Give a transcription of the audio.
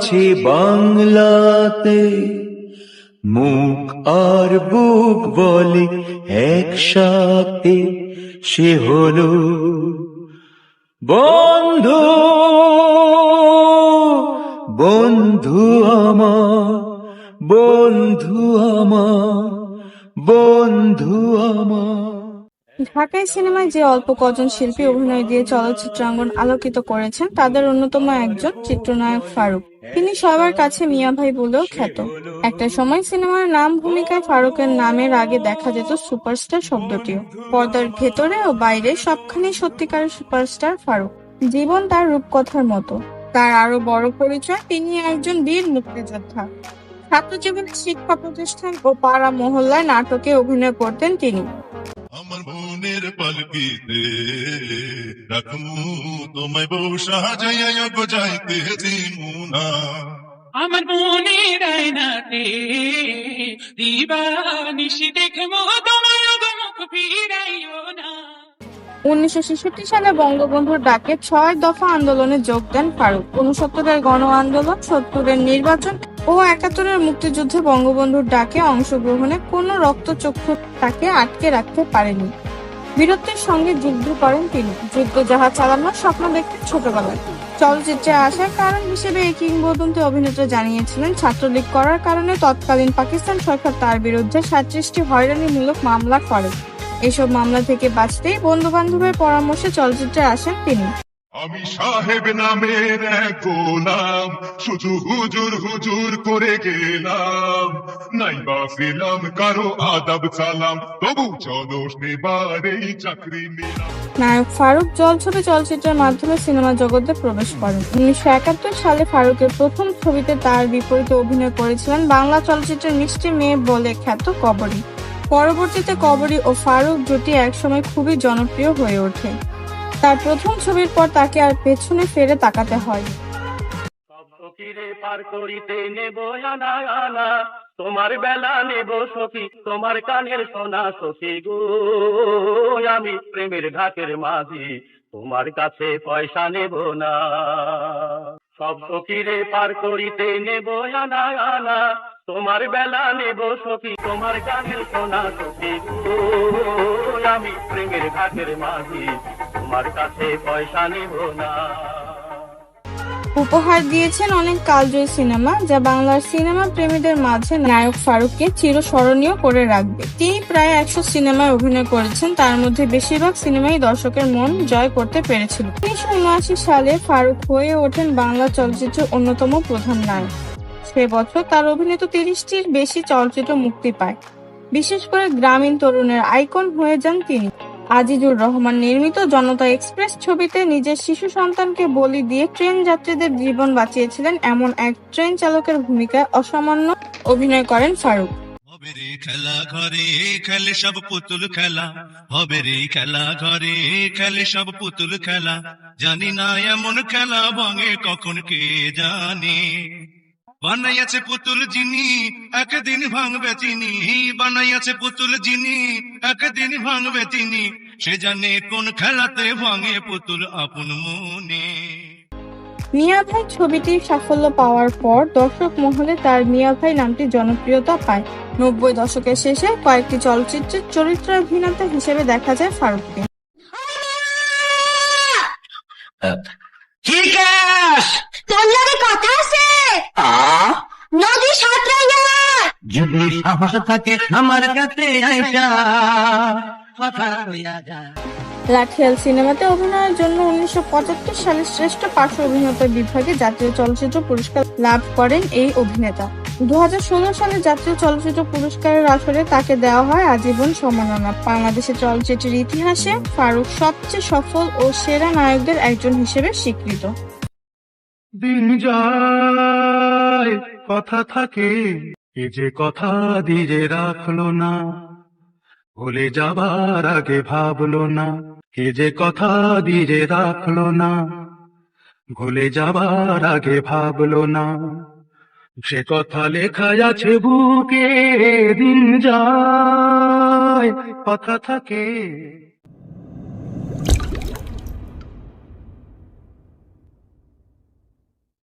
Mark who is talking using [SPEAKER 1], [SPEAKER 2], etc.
[SPEAKER 1] আছে বাংলাতে, মুখ আর বুক বলে একসাথে, সে হলো বন্ধু। বন্ধু আমার, বন্ধু আমার, বন্ধু আমার।
[SPEAKER 2] ঢাকাই সিনেমায় যে অল্প কজন শিল্পী অভিনয় দিয়ে চলচ্চিত্রাঙ্গন আলোকিত করেছেন তাদের অন্যতম একজন চিত্রনায়ক ফারুক। তিনি সবার কাছে মিয়া ভাই বলেও খ্যাত। একটা সময় সিনেমার নাম ভূমিকায় ফারুকের নামের আগে দেখা যেত সুপারস্টার শব্দটিও। পর্দার ভেতরে ও বাইরে সবখানেই সত্যিকারের সুপারস্টার ফারুক। জীবন তার রূপকথার মতো। তার আরো বড় পরিচয়, তিনি একজন বীর মুক্তিযোদ্ধা। ছাত্রজীবনে শিক্ষা প্রতিষ্ঠান ও পাড়া মহল্লায় নাটকে অভিনয় করতেন তিনি।
[SPEAKER 3] আমার মনের পালকিতে রাখমু তোমায় বউ সাজাইয়া গজাইতে দিমু না।
[SPEAKER 4] আমার মনের আয়নাতে দিবানিশি দেখবো তোমায় মুখ ফিরাইও না।
[SPEAKER 2] 1966 সালে বঙ্গবন্ধুর ডাকে 6 দফা আন্দোলনে যোগ দেন ফারুক। 69-এর গণ আন্দোলন, 70-এর নির্বাচন ও 71-এর মুক্তিযুদ্ধে বঙ্গবন্ধুর ডাকে অংশগ্রহণে কোনো রক্তচক্ষু তাকে আটকে রাখতে পারেনি। বীরত্বের সঙ্গে যুদ্ধ করেন তিনি। যুদ্ধ জাহাজ চালানোর স্বপ্ন দেখতেন ছোটবেলায়। চলচ্চিত্রে আসার কারণ হিসেবে এই কিংবদন্তি অভিনেতা জানিয়েছিলেন, ছাত্রলীগ করার কারণে তৎকালীন পাকিস্তান সরকার তার বিরুদ্ধে 37টি হয়রানিমূলক মামলা করে। এসব মামলা থেকে বাঁচতেই বন্ধু-বান্ধবের পরামর্শে চলচ্চিত্রে আসেন তিনি।
[SPEAKER 3] আমি সাহেব নামের এক গোলাম, শুধু হুজুর হুজুর করে গেলাম, নাইবা পেলাম কারো আদাব সালাম, তবু চলস নেবারেই চাকরি নিলাম।
[SPEAKER 2] নায়ক ফারুক জলছবি চলচ্চিত্রের মাধ্যমে সিনেমা জগতে প্রবেশ করেন। 1971 সালে ফারুকের প্রথম ছবিতে তার বিপরীতে অভিনয় করেছিলেন বাংলা চলচ্চিত্রের মিষ্টি মেয়ে বলে খ্যাত কবরী। পরবর্তীতে কবরী ও ফারুক জুটি একসময় খুবই জনপ্রিয় হয়ে ওঠে। তার প্রথম ছবির পর তাকে আর পেছনে ফিরে তাকাতে হয়।
[SPEAKER 4] পার করিতে নেব আনা আনা, তোমার বেলা নেব সখী, তোমার কানের সোনা সখী গো। আমি প্রেমের ঘাটের মাঝি, তোমার কাছে পয়সা নেব না। সব সখীরে পার করিতে নেব আনা আনা, তোমার বেলা নেব সখী, তোমার কানের সোনা সখী গো। আমি প্রেমের ঘাটের মাঝি, তোমার কাছে পয়সা নেব না।
[SPEAKER 2] উপহার দিয়েছেন অনেক কালজয়ী সিনেমা, যা বাংলার সিনেমা প্রেমীদের মাঝে নায়ক ফারুককে চিরস্মরণীয় করে রাখবে। তিনি প্রায় 100 সিনেমায় অভিনয় করেছেন, তার মধ্যে বেশিরভাগ সিনেমাই দর্শকের মন জয় করতে পেরেছিল। 1979 সালে ফারুক হয়ে ওঠেন বাংলা চলচ্চিত্রের অন্যতম প্রধান নায়ক। সে বছর তার অভিনীত 30টির বেশি চলচ্চিত্র মুক্তি পায়। বিশেষ করে গ্রামীণ তরুণের আইকন হয়ে যান তিনি। আজিজুর রহমান নির্মিত জনতা এক্সপ্রেস ছবিতে নিজের শিশু সন্তানকে বলি দিয়ে ট্রেন যাত্রীদের জীবন বাঁচিয়েছিলেন এমন এক ট্রেন চালকের ভূমিকায় অসামান্য অভিনয় করেন ফারুক।
[SPEAKER 5] হবে রে খেলা ঘরে খেলে সব পুতুল খেলা, হবে রে খেলা ঘরে খেলে সব পুতুল খেলা, জানি না এমন খেলা ভাঙে কখন কে জানে। বানাইয়াছে পুতুল যিনি একদিন ভাঙবে তিনি, বানাইয়াছে পুতুল যিনি একদিন ভাঙবে তিনি, সে জানে কোন খেলাতে ভাঙে পুতুল আপন মনে।
[SPEAKER 2] মিয়া ভাই ছবিটির সাফল্য পাওয়ার পর দর্শক মহলে তার মিয়া ভাই নামটি জনপ্রিয়তা পায়। 90 দশকের শেষে কয়েকটি চলচ্চিত্রের চরিত্রাভিনেতা হিসেবে দেখা যায় ফারুককে।
[SPEAKER 6] তোর লগে কথা আছে? নদী সাঁতরাইয়া
[SPEAKER 7] যদি সাহস থাকে আমার কাছে আইসা কথা হইয়া যায়।
[SPEAKER 2] লাঠিয়াল সিনেমাতে অভিনয়ের জন্য 1975 সালে শ্রেষ্ঠ পার্শ্ব অভিনেতা বিভাগে জাতীয় চলচ্চিত্র পুরস্কার লাভ করেন এই অভিনেতা। 2016 সালে জাতীয় চলচ্চিত্র পুরস্কারের আসরে তাকে দেওয়া হয় আজীবন সম্মাননা। বাংলাদেশের চলচ্চিত্রের ইতিহাসে ফারুক সবচেয়ে সফল ও সেরা নায়কদের একজন হিসেবে স্বীকৃত।
[SPEAKER 1] দিন যায় কথা থাকে, এ যে কথা দিয়ে রাখলো না, ভুলে যাবার আগে ভাবলো না, এ যে কথা দিয়ে রাখলো না, ভুলে যাবার আগে ভাবলো না, সে কথা লেখা আছে বুকে। দিন যায় কথা থাকে।